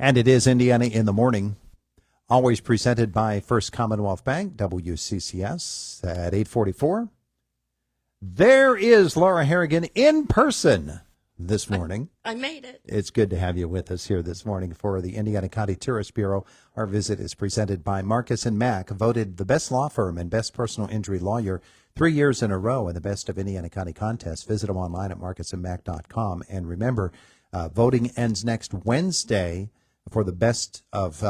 And it is Indiana in the Morning, always presented by First Commonwealth Bank, WCCS, at 8:44. There is Laura Herrigan in person this morning. I made it. It's good to have you with us here this morning for the Indiana County Tourist Bureau. Our visit is presented by Marcus & Mack, voted the best law firm and best personal injury lawyer 3 years in a row in the Best of Indiana County contest. Visit them online at marcusandmack.com. And remember, voting ends next Wednesday for the Best of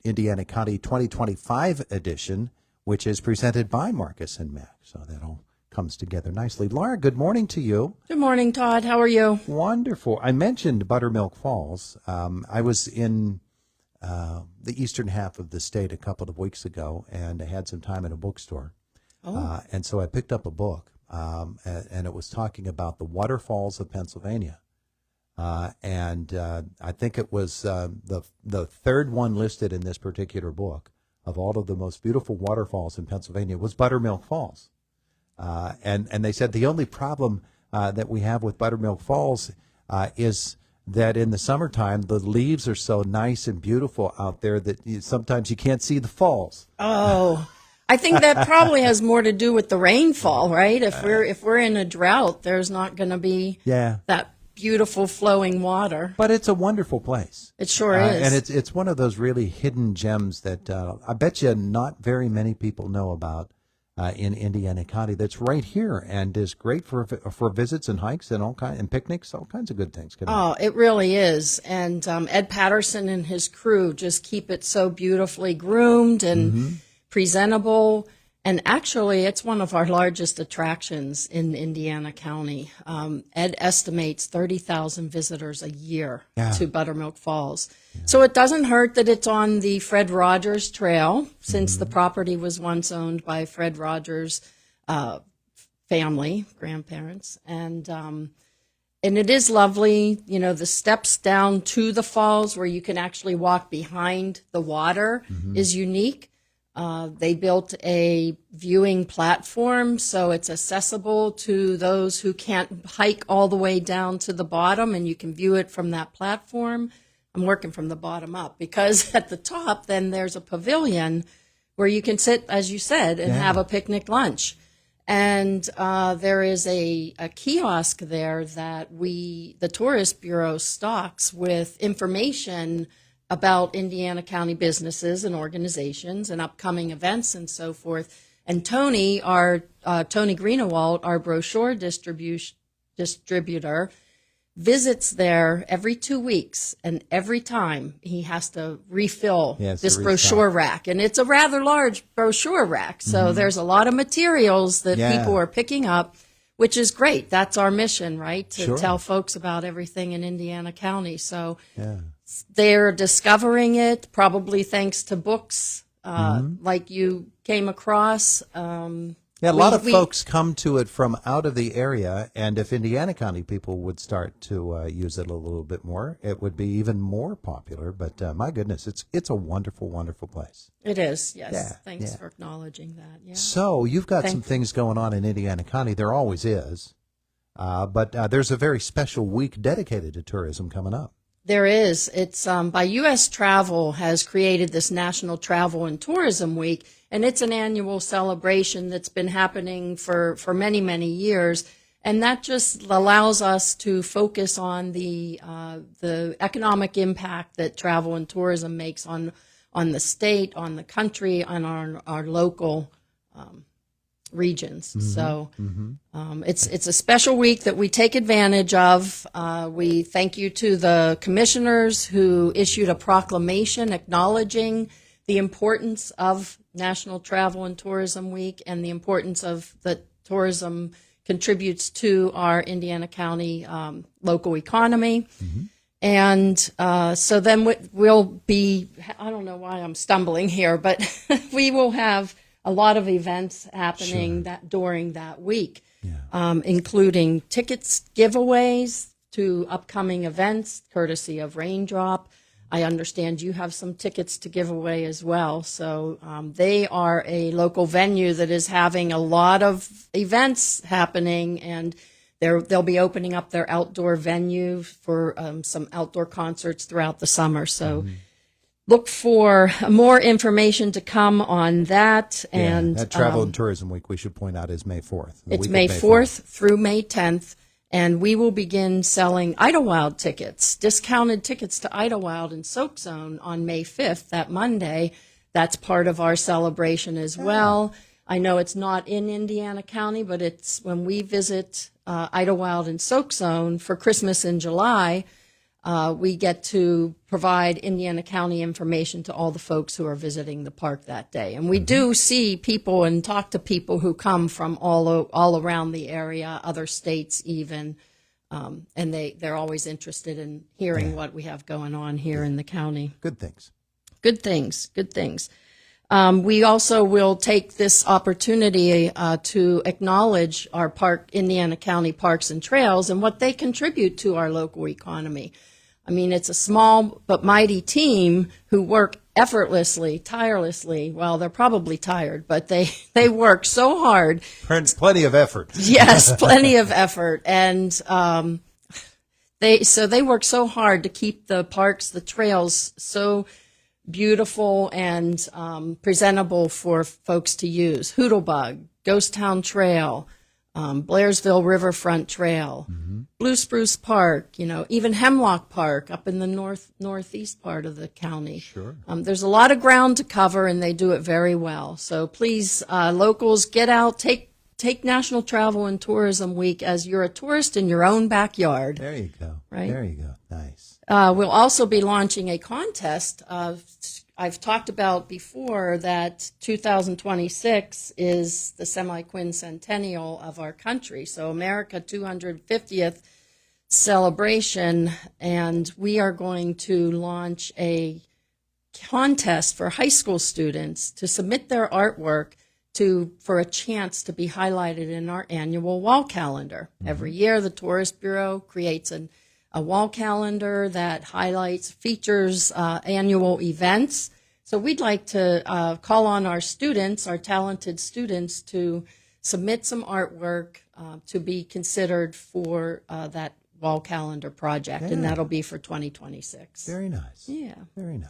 Indiana County 2025 edition, which is presented by Marcus & Mack. So that all comes together nicely. Laura, good morning to you. Good morning, Todd. How are you? Wonderful. I mentioned Buttermilk Falls. I was in the eastern half of the state a couple of weeks ago, and I had some time in a bookstore. And so I picked up a book, and it was talking about the waterfalls of Pennsylvania. And I think it was the third one listed in this particular book of all of the most beautiful waterfalls in Pennsylvania was Buttermilk Falls. And they said the only problem that we have with Buttermilk Falls is that in the summertime, the leaves are so nice and beautiful out there that sometimes you can't see the falls. Oh, I think that probably has more to do with the rainfall, right? If we're in a drought, there's not going to be that beautiful flowing water. But it's a wonderful place. It sure is. And it's one of those really hidden gems that I bet you not very many people know about. In Indiana County, that's right here and is great for visits and hikes and and picnics, all kinds of good things. It really is. And Ed Patterson and his crew just keep it so beautifully groomed and presentable. And actually, it's one of our largest attractions in Indiana County. Ed estimates 30,000 visitors a year to Buttermilk Falls. So it doesn't hurt that it's on the Fred Rogers Trail, since the property was once owned by Fred Rogers' family, grandparents. And it is lovely, the steps down to the falls where you can actually walk behind the water is unique. They built a viewing platform, so it's accessible to those who can't hike all the way down to the bottom, and you can view it from that platform. I'm working from the bottom up because at the top, then there's a pavilion where you can sit, as you said, and have a picnic lunch. And there is a kiosk there that the Tourist Bureau stocks with information about Indiana County businesses and organizations and upcoming events and so forth. And Tony Greenewalt, our brochure distributor, visits there every 2 weeks, and every time he has to refill this brochure rack. And it's a rather large brochure rack, so there's a lot of materials that people are picking up, which is great. That's our mission, right? To tell folks about everything in Indiana County. So they're discovering it, probably thanks to books like you came across. A lot of folks come to it from out of the area, and if Indiana County people would start to use it a little bit more, it would be even more popular. But my goodness, it's a wonderful, wonderful place. It is, yes. Thanks for acknowledging that. Yeah. So you've got some things going on in Indiana County. There always is. But there's a very special week dedicated to tourism coming up. There is. It's by U.S. Travel has created this National Travel and Tourism Week, and it's an annual celebration that's been happening for many, many years. And that just allows us to focus on the economic impact that travel and tourism makes on the state, on the country, on our local regions. So it's a special week that we take advantage of. We thank you to the commissioners who issued a proclamation acknowledging the importance of National Travel and Tourism Week and the importance of that tourism contributes to our Indiana County local economy. And so then we'll be, I don't know why I'm stumbling here, but we will have a lot of events happening during that week, including tickets giveaways to upcoming events, courtesy of Raindrop. I understand you have some tickets to give away as well. So they are a local venue that is having a lot of events happening, and they'll be opening up their outdoor venue for some outdoor concerts throughout the summer. So look for more information to come on that. And that Travel and Tourism Week, we should point out, is May 4th. It's May 4th through May 10th. And we will begin selling Idlewild tickets, discounted tickets to Idlewild and Soak Zone on May 5th, that Monday. That's part of our celebration as well. I know it's not in Indiana County, but it's when we visit Idlewild and Soak Zone for Christmas in July, we get to provide Indiana County information to all the folks who are visiting the park that day. And we do see people and talk to people who come from all around the area, other states even, and they're always interested in hearing what we have going on here in the county. Good things. Good things, good things. We also will take this opportunity to acknowledge our Indiana County Parks and Trails and what they contribute to our local economy. I mean, it's a small but mighty team who work effortlessly, tirelessly. Well, they're probably tired, but they work so hard. Plenty of effort. Yes, plenty of effort. And they work so hard to keep the parks, the trails so beautiful and presentable for folks to use. Hoodlebug, Ghost Town Trail, Blairsville Riverfront Trail, Blue Spruce Park, even Hemlock Park up in the northeast part of the county. Sure. There's a lot of ground to cover, and they do it very well. So please, locals, get out, take National Travel and Tourism Week as you're a tourist in your own backyard. There you go. Right? There you go. Nice. We'll also be launching a contest. I've talked about before that 2026 is the semi-quincentennial of our country, so America 250th celebration, and we are going to launch a contest for high school students to submit their artwork for a chance to be highlighted in our annual wall calendar. Every year, the Tourist Bureau creates a wall calendar that features annual events. So we'd like to call on our students, our talented students, to submit some artwork to be considered for that wall calendar project, and that'll be for 2026. Very nice. Yeah. Very nice.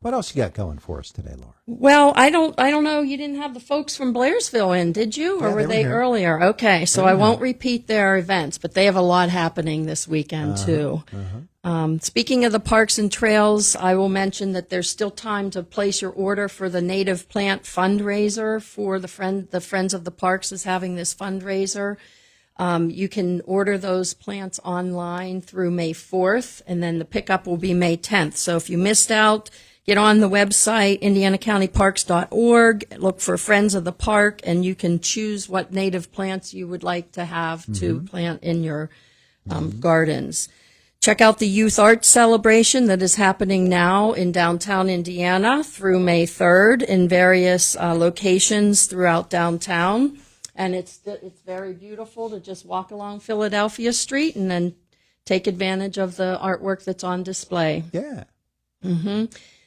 What else you got going for us today, Laura? Well, I don't know. You didn't have the folks from Blairsville in, did you? Or Yeah, were they here. earlier? Okay, so I won't repeat their events, but they have a lot happening this weekend too. Speaking of the parks and trails, I will mention that there's still time to place your order for the native plant fundraiser for the Friends of the Parks is having this fundraiser. You can order those plants online through May 4th, and then the pickup will be May 10th. So if you missed out, get on the website, indianacountyparks.org, look for Friends of the Park, and you can choose what native plants you would like to have to plant in your gardens. Check out the Youth Arts Celebration that is happening now in downtown Indiana through May 3rd in various locations throughout downtown. And it's very beautiful to just walk along Philadelphia Street and then take advantage of the artwork that's on display. Yeah.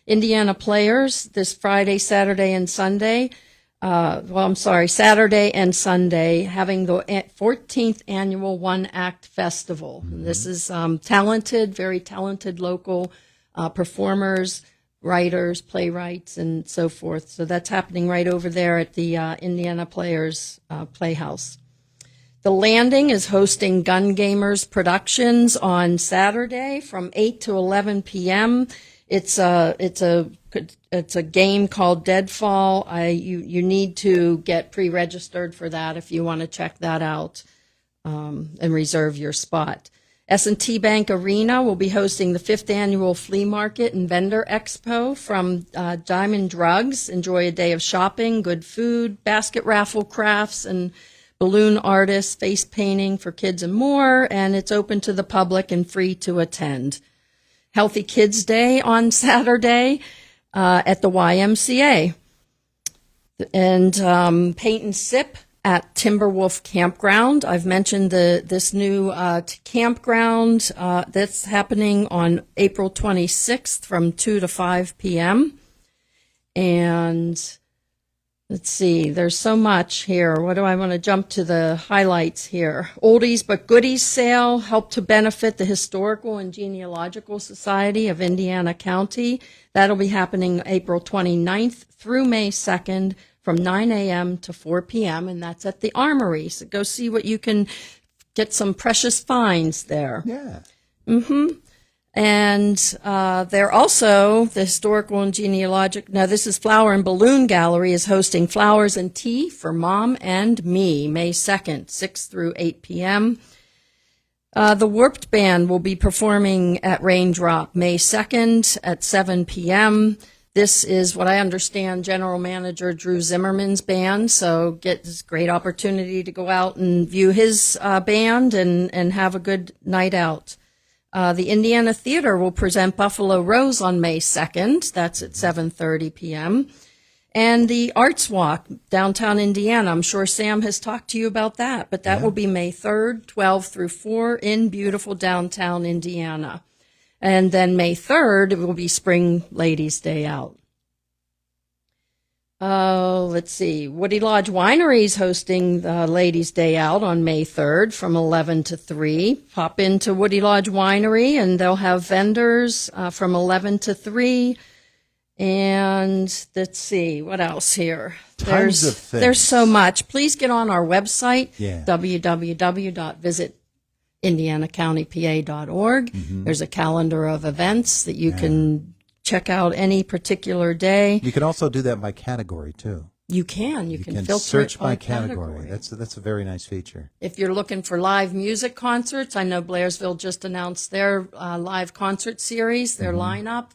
Indiana Players this Friday, Saturday, and Sunday. Saturday and Sunday, having the 14th annual One Act Festival. This is very talented local performers, writers, playwrights, and so forth. So that's happening right over there at the Indiana Players Playhouse. The Landing is hosting Gun Gamers Productions on Saturday from 8 to 11 p.m. It's a game called Deadfall. You need to get pre-registered for that if you want to check that out and reserve your spot. S&T Bank Arena will be hosting the 5th annual Flea Market and Vendor Expo from Diamond Drugs. Enjoy a day of shopping, good food, basket raffle crafts, and balloon artists, face painting for kids and more, and it's open to the public and free to attend. Healthy Kids Day on Saturday at the YMCA. And Paint and Sip at Timberwolf Campground. I've mentioned this new campground that's happening on April 26th from 2 to 5 p.m. And Let's see, there's so much here. What do I want to jump to the highlights here? Oldies but Goodies sale help to benefit the Historical and Genealogical Society of Indiana County. That'll be happening April 29th through May 2nd from 9 a.m. to 4 p.m., and that's at the Armory. So go see what you can get, some precious finds there. Yeah. And they're also, the Historical and Genealogic, now this is Flower and Balloon Gallery is hosting Flowers and Tea for Mom and Me, May 2nd, 6 through 8 p.m. The Warped Band will be performing at Raindrop, May 2nd at 7 p.m. This is what I understand General Manager Drew Zimmerman's band, so get this great opportunity to go out and view his band and have a good night out. The Indiana Theater will present Buffalo Rose on May 2nd. That's at 7:30 p.m. And the Arts Walk, downtown Indiana. I'm sure Sam has talked to you about that, but that will be May 3rd, 12 through 4 in beautiful downtown Indiana. And then May 3rd, it will be Spring Ladies' Day Out. Let's see. Woody Lodge Winery is hosting the Ladies' Day Out on May 3rd from 11 to 3. Pop into Woody Lodge Winery, and they'll have vendors from 11 to 3. And let's see, what else here? Tons of things. There's so much. Please get on our website, Yeah. www.visitindianacountypa.org. There's a calendar of events that you can check out any particular day. You can also do that by category, too. You can filter search it by by category. That's a very nice feature. If you're looking for live music concerts, I know Blairsville just announced their live concert series, their lineup.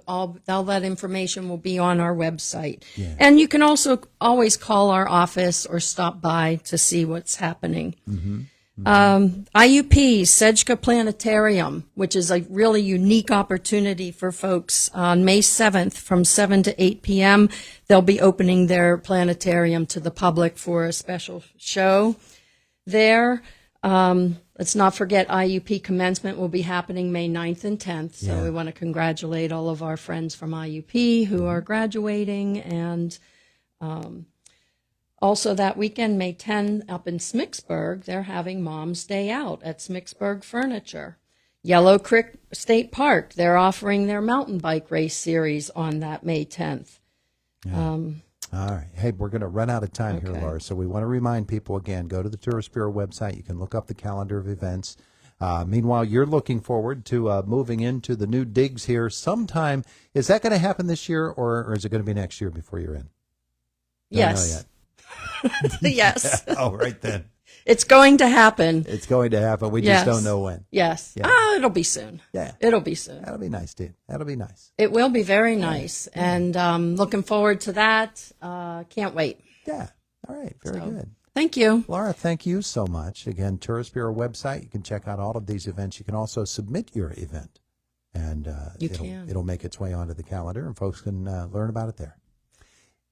All that information will be on our website. Yeah. And you can also always call our office or stop by to see what's happening. IUP, Sedgka Planetarium, which is a really unique opportunity for folks on May 7th from 7 to 8 p.m. They'll be opening their planetarium to the public for a special show there. Let's not forget IUP commencement will be happening May 9th and 10th. So we want to congratulate all of our friends from IUP who are graduating, and also that weekend, May 10, up in Smicksburg, they're having Mom's Day Out at Smicksburg Furniture. Yellow Creek State Park, they're offering their mountain bike race series on that May 10th. All right. Hey, we're going to run out of time here, Laura. So we want to remind people again, go to the Tourist Bureau website. You can look up the calendar of events. Meanwhile, you're looking forward to moving into the new digs here sometime. Is that going to happen this year, or is it going to be next year before you're in? Don't know yet. Yes. Oh, right then. It's going to happen. It's going to happen. We just don't know when. Yes. Yeah. It'll be soon. Yeah. It'll be soon. That'll be nice, dude. That'll be nice. It will be very nice. And looking forward to that. Can't wait. Yeah. All right. Very good. Thank you. Laura, thank you so much. Again, Tourist Bureau website. You can check out all of these events. You can also submit your event. And it'll make its way onto the calendar, and folks can learn about it there.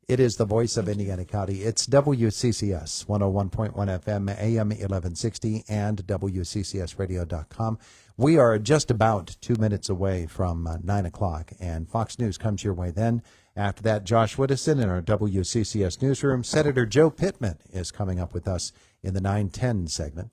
It is the voice of Indiana County. It's WCCS 101.1 FM, AM 1160, and WCCSradio.com. We are just about 2 minutes away from 9 o'clock, and Fox News comes your way then. After that, Josh Widdowson in our WCCS newsroom. Senator Joe Pittman is coming up with us in the 9:10 segment.